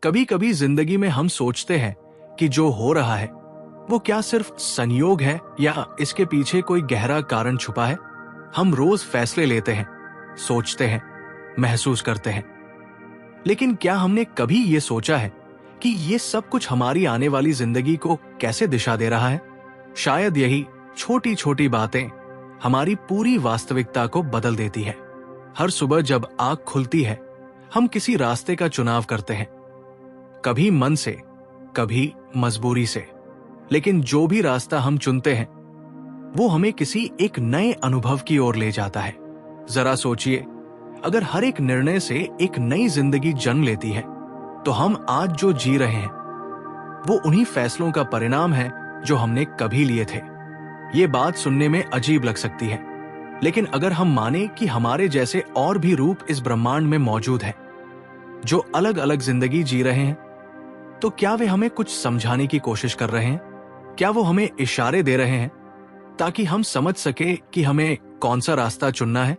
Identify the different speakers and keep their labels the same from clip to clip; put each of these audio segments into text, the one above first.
Speaker 1: कभी कभी जिंदगी में हम सोचते हैं कि जो हो रहा है वो क्या सिर्फ संयोग है या इसके पीछे कोई गहरा कारण छुपा है। हम रोज फैसले लेते हैं, सोचते हैं, महसूस करते हैं, लेकिन क्या हमने कभी ये सोचा है कि ये सब कुछ हमारी आने वाली जिंदगी को कैसे दिशा दे रहा है। शायद यही छोटी छोटी बातें हमारी पूरी वास्तविकता को बदल देती है। हर सुबह जब आंख खुलती है हम किसी रास्ते का चुनाव करते हैं, कभी मन से, कभी मजबूरी से, लेकिन जो भी रास्ता हम चुनते हैं वो हमें किसी एक नए अनुभव की ओर ले जाता है। जरा सोचिए, अगर हर एक निर्णय से एक नई जिंदगी जन्म लेती है तो हम आज जो जी रहे हैं वो उन्हीं फैसलों का परिणाम है जो हमने कभी लिए थे। ये बात सुनने में अजीब लग सकती है, लेकिन अगर हम माने कि हमारे जैसे और भी रूप इस ब्रह्मांड में मौजूद हैं, जो अलग अलग जिंदगी जी रहे हैं, तो क्या वे हमें कुछ समझाने की कोशिश कर रहे हैं? क्या वो हमें इशारे दे रहे हैं ताकि हम समझ सके कि हमें कौन सा रास्ता चुनना है?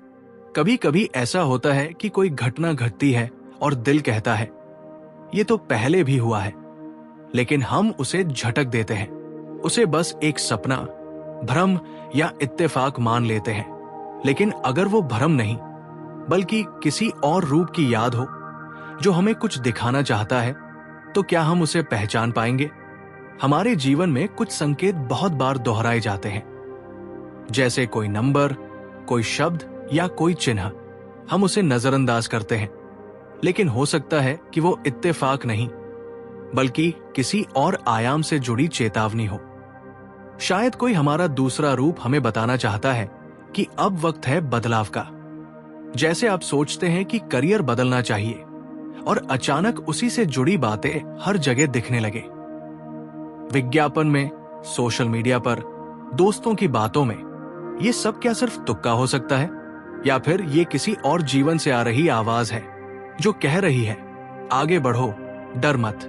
Speaker 1: कभी कभी ऐसा होता है कि कोई घटना घटती है और दिल कहता है ये तो पहले भी हुआ है, लेकिन हम उसे झटक देते हैं, उसे बस एक सपना, भ्रम या इत्तेफाक मान लेते हैं। लेकिन अगर वो भ्रम नहीं बल्कि किसी और रूप की याद हो जो हमें कुछ दिखाना चाहता है, तो क्या हम उसे पहचान पाएंगे? हमारे जीवन में कुछ संकेत बहुत बार दोहराए जाते हैं, जैसे कोई नंबर, कोई शब्द या कोई चिन्ह। हम उसे नजरअंदाज करते हैं, लेकिन हो सकता है कि वो इत्तेफाक नहीं बल्कि किसी और आयाम से जुड़ी चेतावनी हो। शायद कोई हमारा दूसरा रूप हमें बताना चाहता है कि अब वक्त है बदलाव का। जैसे आप सोचते हैं कि करियर बदलना चाहिए और अचानक उसी से जुड़ी बातें हर जगह दिखने लगे, विज्ञापन में, सोशल मीडिया पर, दोस्तों की बातों में। ये सब क्या सिर्फ तुक्का हो सकता है, या फिर ये किसी और जीवन से आ रही आवाज है जो कह रही है आगे बढ़ो, डर मत।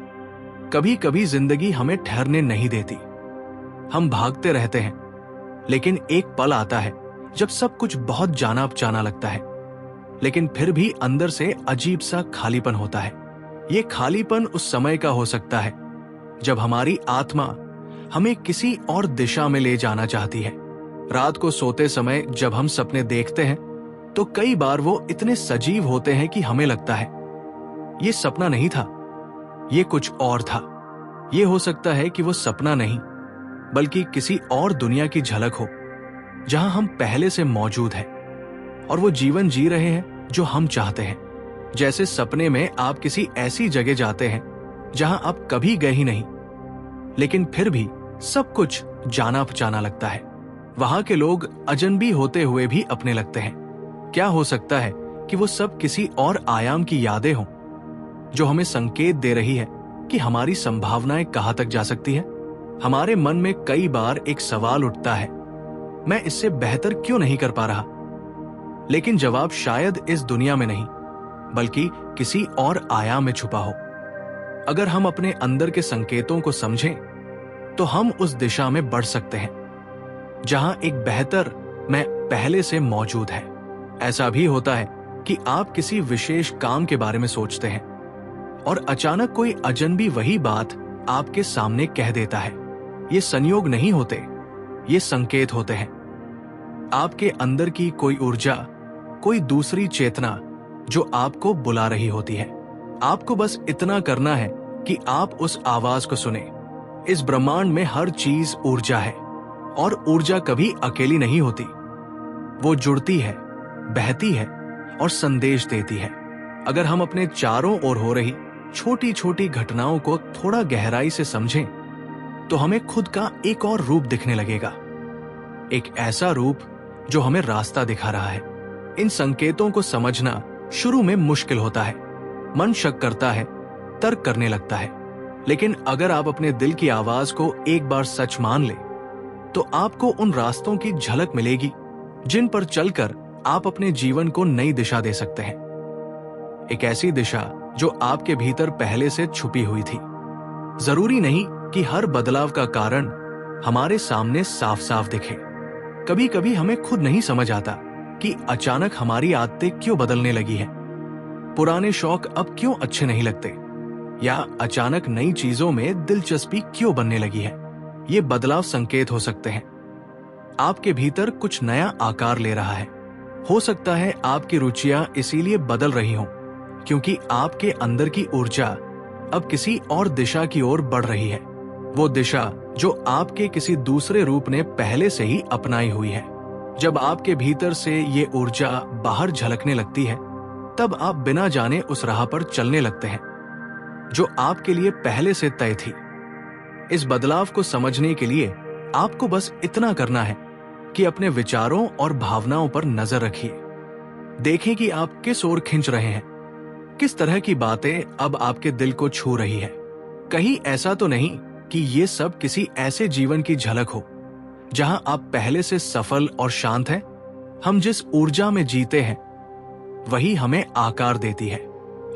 Speaker 1: कभी कभी जिंदगी हमें ठहरने नहीं देती, हम भागते रहते हैं, लेकिन एक पल आता है जब सब कुछ बहुत जाना पहचाना लगता है, लेकिन फिर भी अंदर से अजीब सा खालीपन होता है। ये खालीपन उस समय का हो सकता है जब हमारी आत्मा हमें किसी और दिशा में ले जाना चाहती है। रात को सोते समय जब हम सपने देखते हैं तो कई बार वो इतने सजीव होते हैं कि हमें लगता है ये सपना नहीं था, ये कुछ और था। ये हो सकता है कि वो सपना नहीं बल्कि किसी और दुनिया की झलक हो जहां हम पहले से मौजूद हैं और वो जीवन जी रहे हैं जो हम चाहते हैं। जैसे सपने में आप किसी ऐसी जगह जाते हैं जहां आप कभी गए ही नहीं, लेकिन फिर भी सब कुछ जाना पहचाना लगता है। वहां के लोग अजनबी होते हुए भी अपने लगते हैं। क्या हो सकता है कि वो सब किसी और आयाम की यादें हों जो हमें संकेत दे रही है कि हमारी संभावनाएं कहां तक जा सकती है। हमारे मन में कई बार एक सवाल उठता है, मैं इससे बेहतर क्यों नहीं कर पा रहा? लेकिन जवाब शायद इस दुनिया में नहीं बल्कि किसी और आयाम में छुपा हो। अगर हम अपने अंदर के संकेतों को समझें तो हम उस दिशा में बढ़ सकते हैं जहां एक बेहतर मैं पहले से मौजूद है। ऐसा भी होता है कि आप किसी विशेष काम के बारे में सोचते हैं और अचानक कोई अजनबी वही बात आपके सामने कह देता है। ये संयोग नहीं होते, ये संकेत होते हैं। आपके अंदर की कोई ऊर्जा, कोई दूसरी चेतना जो आपको बुला रही होती है। आपको बस इतना करना है कि आप उस आवाज को सुने। इस ब्रह्मांड में हर चीज ऊर्जा है और ऊर्जा कभी अकेली नहीं होती। वो जुड़ती है, बहती है और संदेश देती है। अगर हम अपने चारों ओर हो रही छोटी छोटी घटनाओं को थोड़ा गहराई से समझें तो हमें खुद का एक और रूप दिखने लगेगा, एक ऐसा रूप जो हमें रास्ता दिखा रहा है। इन संकेतों को समझना शुरू में मुश्किल होता है, मन शक करता है, तर्क करने लगता है, लेकिन अगर आप अपने दिल की आवाज को एक बार सच मान ले तो आपको उन रास्तों की झलक मिलेगी जिन पर चलकर आप अपने जीवन को नई दिशा दे सकते हैं। एक ऐसी दिशा जो आपके भीतर पहले से छुपी हुई थी। जरूरी नहीं कि हर बदलाव का कारण हमारे सामने साफ साफ दिखे। कभी कभी हमें खुद नहीं समझ आता कि अचानक हमारी आदतें क्यों बदलने लगी हैं। पुराने शौक अब क्यों अच्छे नहीं लगते, या अचानक नई चीजों में दिलचस्पी क्यों बनने लगी है। ये बदलाव संकेत हो सकते हैं आपके भीतर कुछ नया आकार ले रहा है। हो सकता है आपकी रुचियां इसीलिए बदल रही हों क्योंकि आपके अंदर की ऊर्जा अब किसी और दिशा की ओर बढ़ रही है, वो दिशा जो आपके किसी दूसरे रूप ने पहले से ही अपनाई हुई है। जब आपके भीतर से ये ऊर्जा बाहर झलकने लगती है, तब आप बिना जाने उस राह पर चलने लगते हैं जो आपके लिए पहले से तय थी। इस बदलाव को समझने के लिए आपको बस इतना करना है कि अपने विचारों और भावनाओं पर नजर रखिए। देखें कि आप किस ओर खिंच रहे हैं, किस तरह की बातें अब आपके दिल को छू रही है। कहीं ऐसा तो नहीं कि ये सब किसी ऐसे जीवन की झलक हो जहां आप पहले से सफल और शांत हैं। हम जिस ऊर्जा में जीते हैं वही हमें आकार देती है।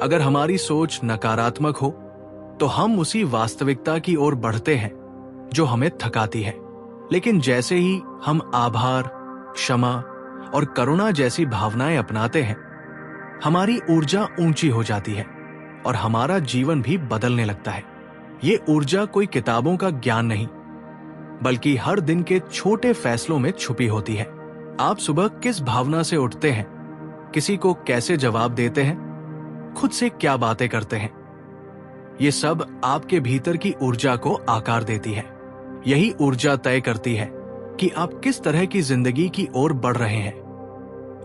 Speaker 1: अगर हमारी सोच नकारात्मक हो तो हम उसी वास्तविकता की ओर बढ़ते हैं जो हमें थकाती है। लेकिन जैसे ही हम आभार, क्षमा और करुणा जैसी भावनाएं अपनाते हैं, हमारी ऊर्जा ऊंची हो जाती है और हमारा जीवन भी बदलने लगता है। ये ऊर्जा कोई किताबों का ज्ञान नहीं, बल्कि हर दिन के छोटे फैसलों में छुपी होती है। आप सुबह किस भावना से उठते हैं, किसी को कैसे जवाब देते हैं, खुद से क्या बातें करते हैं, ये सब आपके भीतर की ऊर्जा को आकार देती है। यही ऊर्जा तय करती है कि आप किस तरह की जिंदगी की ओर बढ़ रहे हैं।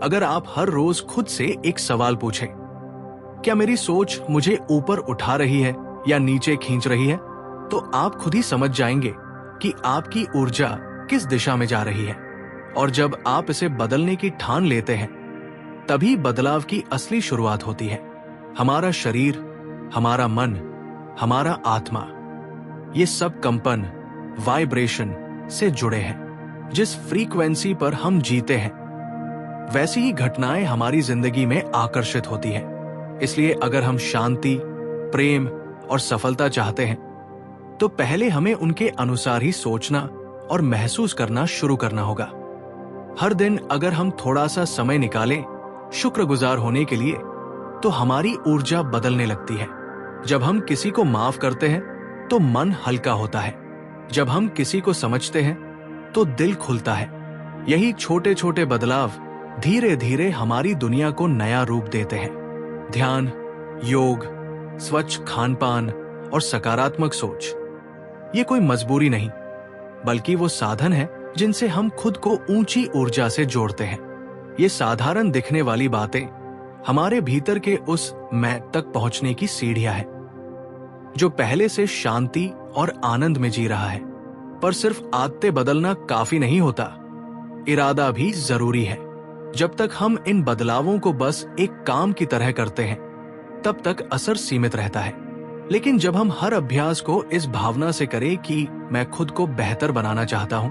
Speaker 1: अगर आप हर रोज खुद से एक सवाल पूछें, क्या मेरी सोच मुझे ऊपर उठा रही है या नीचे खींच रही है, तो आप खुद ही समझ जाएंगे कि आपकी ऊर्जा किस दिशा में जा रही है। और जब आप इसे बदलने की ठान लेते हैं, तभी बदलाव की असली शुरुआत होती है। हमारा शरीर, हमारा मन, हमारा आत्मा, ये सब कंपन, वाइब्रेशन से जुड़े हैं। जिस फ्रीक्वेंसी पर हम जीते हैं, वैसी ही घटनाएं हमारी जिंदगी में आकर्षित होती हैं। इसलिए अगर हम शांति, प्रेम और सफलता चाहते हैं, तो पहले हमें उनके अनुसार ही सोचना और महसूस करना शुरू करना होगा। हर दिन अगर हम थोड़ा सा समय निकालें शुक्रगुजार होने के लिए, तो हमारी ऊर्जा बदलने लगती है। जब हम किसी को माफ करते हैं तो मन हल्का होता है। जब हम किसी को समझते हैं तो दिल खुलता है। यही छोटे छोटे बदलाव धीरे धीरे हमारी दुनिया को नया रूप देते हैं। ध्यान, योग, स्वच्छ खान-पान और सकारात्मक सोच, ये कोई मजबूरी नहीं, बल्कि वो साधन है जिनसे हम खुद को ऊंची ऊर्जा से जोड़ते हैं। ये साधारण दिखने वाली बातें हमारे भीतर के उस मैं तक पहुंचने की सीढ़ियां हैं, जो पहले से शांति और आनंद में जी रहा है। पर सिर्फ आदतें बदलना काफी नहीं होता, इरादा भी जरूरी है। जब तक हम इन बदलावों को बस एक काम की तरह करते हैं, तब तक असर सीमित रहता है। लेकिन जब हम हर अभ्यास को इस भावना से करें कि मैं खुद को बेहतर बनाना चाहता हूं,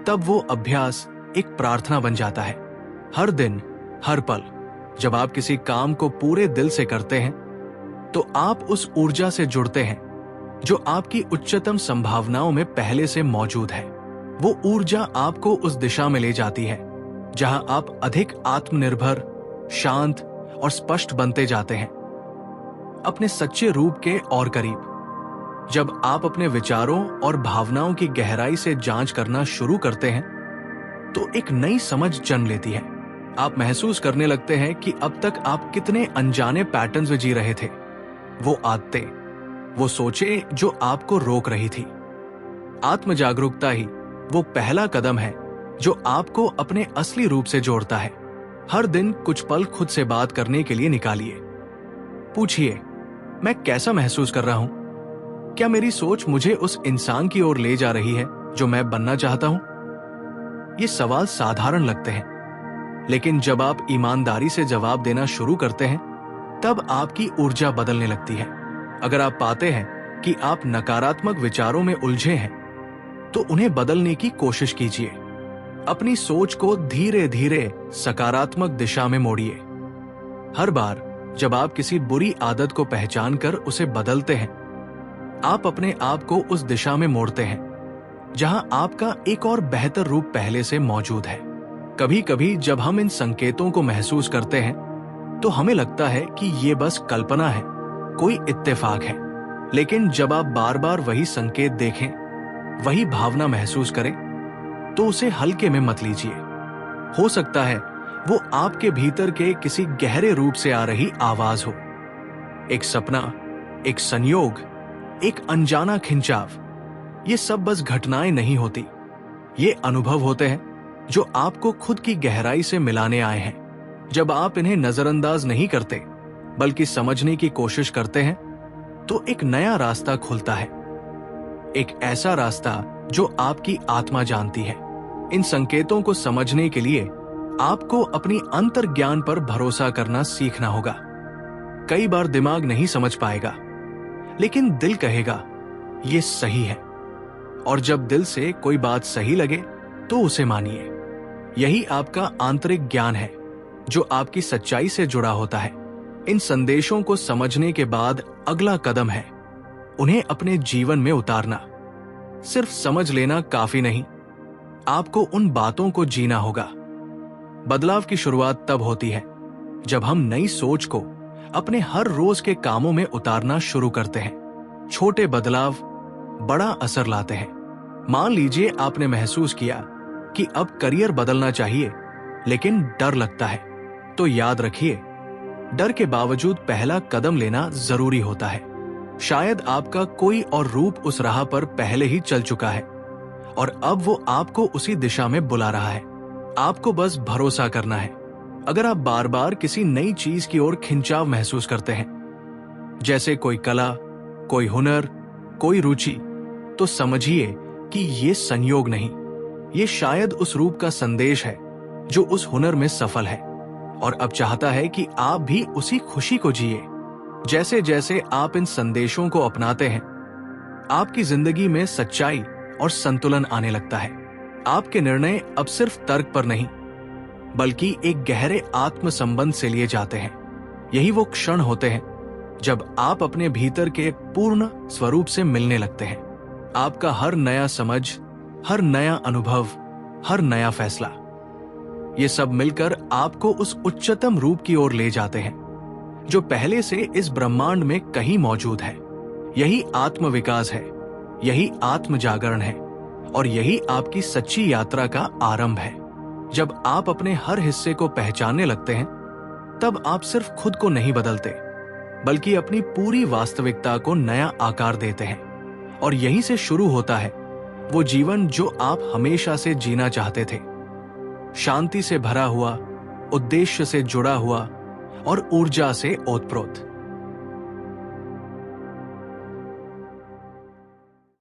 Speaker 1: तब वो अभ्यास एक प्रार्थना बन जाता है। हर दिन, हर पल, जब आप किसी काम को पूरे दिल से करते हैं, तो आप उस ऊर्जा से जुड़ते हैं जो आपकी उच्चतम संभावनाओं में पहले से मौजूद है। वो ऊर्जा आपको उस दिशा में ले जाती है जहां आप अधिक आत्मनिर्भर, शांत और स्पष्ट बनते जाते हैं, अपने सच्चे रूप के और करीब। जब आप अपने विचारों और भावनाओं की गहराई से जांच करना शुरू करते हैं, तो एक नई समझ जन्म लेती है। आप महसूस करने लगते हैं कि अब तक आप कितने अनजाने पैटर्न्स में जी रहे थे। वो आदतें, वो सोचें जो आपको रोक रही थी। आत्म जागरूकता ही वो पहला कदम है जो आपको अपने असली रूप से जोड़ता है। हर दिन कुछ पल खुद से बात करने के लिए निकालिए। पूछिए, मैं कैसा महसूस कर रहा हूं? क्या मेरी सोच मुझे उस इंसान की ओर ले जा रही है जो मैं बनना चाहता हूं? ये सवाल साधारण लगते हैं, लेकिन जब आप ईमानदारी से जवाब देना शुरू करते हैं, तब आपकी ऊर्जा बदलने लगती है। अगर आप पाते हैं कि आप नकारात्मक विचारों में उलझे हैं, तो उन्हें बदलने की कोशिश कीजिए। अपनी सोच को धीरे धीरे सकारात्मक दिशा में मोड़िए। हर बार जब आप किसी बुरी आदत को पहचान कर उसे बदलते हैं, आप अपने आप को उस दिशा में मोड़ते हैं जहां आपका एक और बेहतर रूप पहले से मौजूद है। कभी कभी जब हम इन संकेतों को महसूस करते हैं, तो हमें लगता है कि ये बस कल्पना है, कोई इत्तेफाक है। लेकिन जब आप बार बार वही संकेत देखें, वही भावना महसूस करें, तो उसे हल्के में मत लीजिए। हो सकता है वो आपके भीतर के किसी गहरे रूप से आ रही आवाज हो। एक सपना, एक संयोग, एक अनजाना खिंचाव, ये सब बस घटनाएं नहीं होती। ये अनुभव होते हैं जो आपको खुद की गहराई से मिलाने आए हैं। जब आप इन्हें नजरअंदाज नहीं करते बल्कि समझने की कोशिश करते हैं, तो एक नया रास्ता खुलता है। एक ऐसा रास्ता जो आपकी आत्मा जानती है। इन संकेतों को समझने के लिए आपको अपनी अंतर्ज्ञान पर भरोसा करना सीखना होगा। कई बार दिमाग नहीं समझ पाएगा, लेकिन दिल कहेगा ये सही है। और जब दिल से कोई बात सही लगे तो उसे मानिए। यही आपका आंतरिक ज्ञान है जो आपकी सच्चाई से जुड़ा होता है। इन संदेशों को समझने के बाद अगला कदम है उन्हें अपने जीवन में उतारना। सिर्फ समझ लेना काफी नहीं, आपको उन बातों को जीना होगा। बदलाव की शुरुआत तब होती है जब हम नई सोच को अपने हर रोज के कामों में उतारना शुरू करते हैं। छोटे बदलाव बड़ा असर लाते हैं। मान लीजिए आपने महसूस किया कि अब करियर बदलना चाहिए, लेकिन डर लगता है, तो याद रखिए, डर के बावजूद पहला कदम लेना जरूरी होता है। शायद आपका कोई और रूप उस राह पर पहले ही चल चुका है और अब वो आपको उसी दिशा में बुला रहा है। आपको बस भरोसा करना है। अगर आप बार बार किसी नई चीज की ओर खिंचाव महसूस करते हैं, जैसे कोई कला, कोई हुनर, कोई रुचि, तो समझिए कि ये संयोग नहीं, ये शायद उस रूप का संदेश है जो उस हुनर में सफल है और अब चाहता है कि आप भी उसी खुशी को जिए। जैसे जैसे आप इन संदेशों को अपनाते हैं, आपकी जिंदगी में सच्चाई और संतुलन आने लगता है। आपके निर्णय अब सिर्फ तर्क पर नहीं, बल्कि एक गहरे आत्म संबंध से लिए जाते हैं। यही वो क्षण होते हैं जब आप अपने भीतर के पूर्ण स्वरूप से मिलने लगते हैं। आपका हर नया समझ, हर नया अनुभव, हर नया फैसला, ये सब मिलकर आपको उस उच्चतम रूप की ओर ले जाते हैं जो पहले से इस ब्रह्मांड में कहीं मौजूद है। यही आत्म विकास है, यही आत्म जागरण है और यही आपकी सच्ची यात्रा का आरंभ है। जब आप अपने हर हिस्से को पहचानने लगते हैं, तब आप सिर्फ खुद को नहीं बदलते, बल्कि अपनी पूरी वास्तविकता को नया आकार देते हैं। और यहीं से शुरू होता है वो जीवन जो आप हमेशा से जीना चाहते थे। शांति से भरा हुआ, उद्देश्य से जुड़ा हुआ और ऊर्जा से ओतप्रोत।